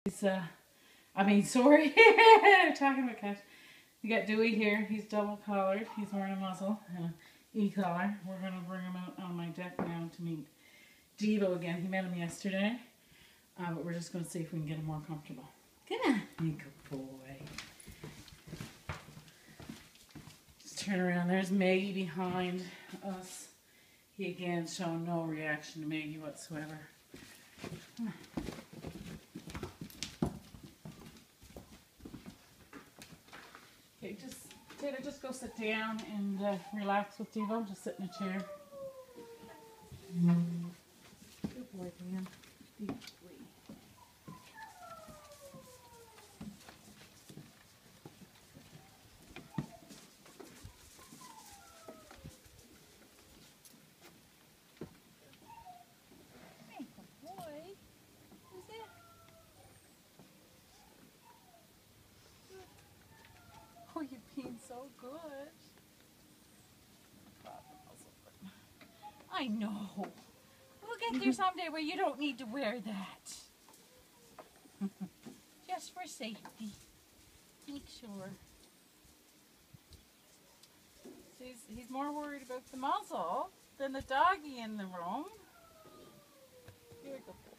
He's, sorry, talking about Cash. You got Dewey here. He's double collared. He's wearing a muzzle and an e-collar. We're going to bring him out on my deck now to meet Devo again. He met him yesterday, but we're just going to see if we can get him more comfortable. Come on, you good boy. Just turn around. There's Maggie behind us. He again showing no reaction to Maggie whatsoever. Come on. Okay, Taylor, just go sit down and relax with Devo. Just sit in a chair. Good boy, Dan. Deep sleep. Hey, good boy. Who's that? Oh, you're being so good. I know. We'll get there someday where you don't need to wear that. Just for safety. Make sure. He's more worried about the muzzle than the doggy in the room. You're a good boy.